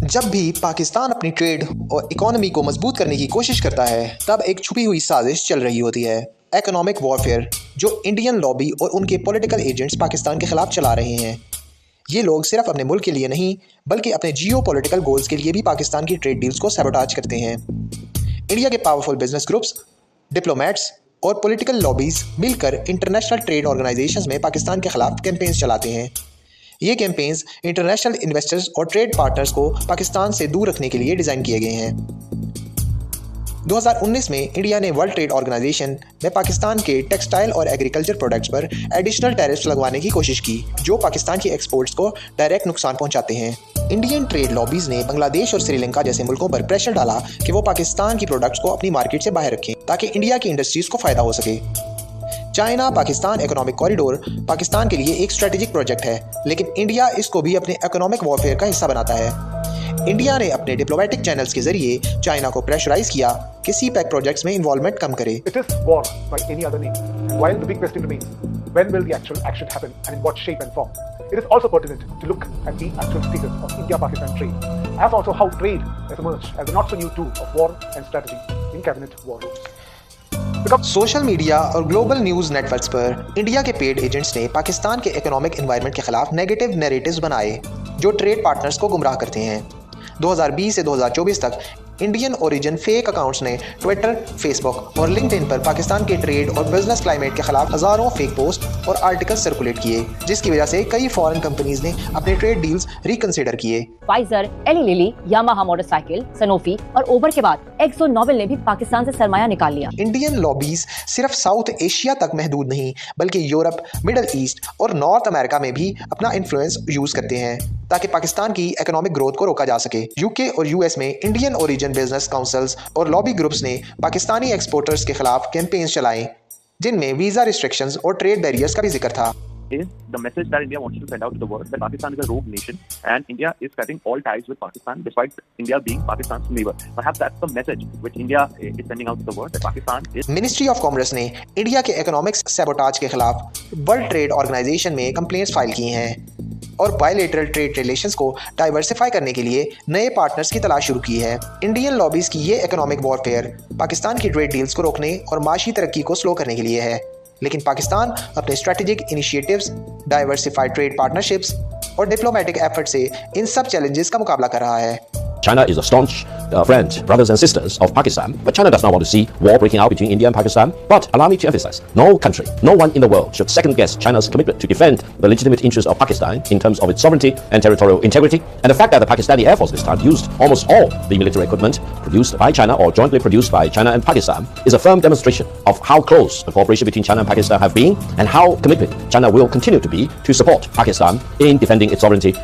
जब भी पाकिस्तान अपनी ट्रेड और इकोनॉमी को मजबूत करने की कोशिश करता है तब एक छुपी हुई साजिश चल रही होती है, इकोनॉमिक वॉरफेयर, जो इंडियन लॉबी और उनके पॉलिटिकल एजेंट्स पाकिस्तान के खिलाफ चला रहे हैं। ये लोग सिर्फ अपने मुल्क के लिए नहीं बल्कि अपने जियो पॉलिटिकल गोल्स के लिए भी पाकिस्तान की ट्रेड डील्स को सैबोटाज करते हैं। इंडिया के पावरफुल बिजनेस ग्रुप्स, डिप्लोमेट्स और पॉलिटिकल लॉबीज मिलकर इंटरनेशनल ट्रेड ऑर्गेनाइजेशंस में पाकिस्तान के खिलाफ कैंपेन्स चलाते हैं। ये कैंपेन्स इंटरनेशनल इन्वेस्टर्स और ट्रेड पार्टनर्स को पाकिस्तान से दूर रखने के लिए डिज़ाइन किए गए हैं। 2019 में इंडिया ने वर्ल्ड ट्रेड ऑर्गेनाइजेशन में पाकिस्तान के टेक्सटाइल और एग्रीकल्चर प्रोडक्ट्स पर एडिशनल टैरिफ्स लगवाने की कोशिश की, जो पाकिस्तान की एक्सपोर्ट्स को डायरेक्ट नुकसान पहुंचाते हैं। इंडियन ट्रेड लॉबीज ने बांग्लादेश और श्रीलंका जैसे मुल्कों पर प्रेशर डाला कि वो पाकिस्तान की प्रोडक्ट्स को अपनी मार्केट से बाहर रखें ताकि इंडिया की इंडस्ट्रीज को फ़ायदा हो सके। China Pakistan economic corridor Pakistan के लिए एक स्ट्रेटेजिक प्रोजेक्ट है, लेकिन इंडिया इसको भी अपने इकोनॉमिक वॉरफेयर का हिस्सा बनाता है। इंडिया ने अपने डिप्लोमेटिक चैनल्स के जरिए चाइना को प्रेशराइज किया कि सीपैक प्रोजेक्ट्स में इन्वॉल्वमेंट कम करे। It is war like any other name. While the big question remains, when will the actual action happen and in what shape and form? It is also pertinent to look at the actual status of India-Pakistan trade, as also how trade has emerged as a not-so-new tool of war and strategy in cabinet war rooms. Social media और global news networks पर India के paid agents ने पाकिस्तान के economic environment के खिलाफ negative narratives बनाए जो trade partners को गुमराह करते हैं। 2020 से 2024 तक इंडियन ओरिजिन फेक अकाउंट्स ने ट्विटर, फेसबुक और लिंक्डइन पर पाकिस्तान के ट्रेड और बिजनेस क्लाइमेट के खिलाफ हजारों फेक पोस्ट और आर्टिकल्स सर्कुलेट किए, जिसकी वजह से कई फॉरेन कंपनीज ने अपने ट्रेड डील्स रिकंसिडर किए। Pfizer, Eli Lilly, Yamaha motorcycle, Sanofi और ओबर के बाद एक्सो नोबेल ने भी पाकिस्तान से सरमाया निकाल लिया। इंडियन लॉबीज सिर्फ साउथ एशिया तक महदूद नहीं बल्कि यूरोप, मिडल ईस्ट और नॉर्थ अमेरिका में भी अपना इन्फ्लुएंस यूज करते हैं ताकि पाकिस्तान की इकोनॉमिक ग्रोथ को रोका जा सके। यूके और यूएस में इंडियन ओरिजिन बिजनेस काउंसिल्स और लॉबी ग्रुप्स ने पाकिस्तानी एक्सपोर्टर्स के खिलाफ कैंपेन्स चलाए, जिनमें वीजा रिस्ट्रिक्शंस और ट्रेड बैरियर्स का भी जिक्र था। Is the message that India wants to send out to the world that Pakistan is a rogue nation and India is cutting all ties with Pakistan despite India being Pakistan's neighbor. Perhaps that's the message which India is sending out to the world that Pakistan is. Ministry of commerce ने India के economics sabotage के खिलाफ world trade organisation में complaints file की हैं और bilateral trade relations को diversify करने के लिए नए पार्टनर्स की तलाश शुरू की है। इंडियन लॉबीज की ये इकोनॉमिक वॉरफेयर पाकिस्तान की ट्रेड डील्स को रोकने और माशी तरक्की को स्लो करने के लिए है, लेकिन पाकिस्तान अपने strategic initiatives, diversified trade partnerships और डिप्लोमेटिक एफर्ट से इन सब चैलेंजेस का मुकाबला कर रहा है। China is a staunch friend, brothers and sisters of Pakistan, but China does not want to see war breaking out between India and Pakistan. But allow me to emphasize, no country, no one in the world should second-guess China's commitment to defend the legitimate interests of Pakistan in terms of its sovereignty and territorial integrity. And the fact that the Pakistani Air Force this time used almost all the military equipment produced by China or jointly produced by China and Pakistan is a firm demonstration of how close the cooperation between China and Pakistan have been and how committed China will continue to be to support Pakistan in defending its sovereignty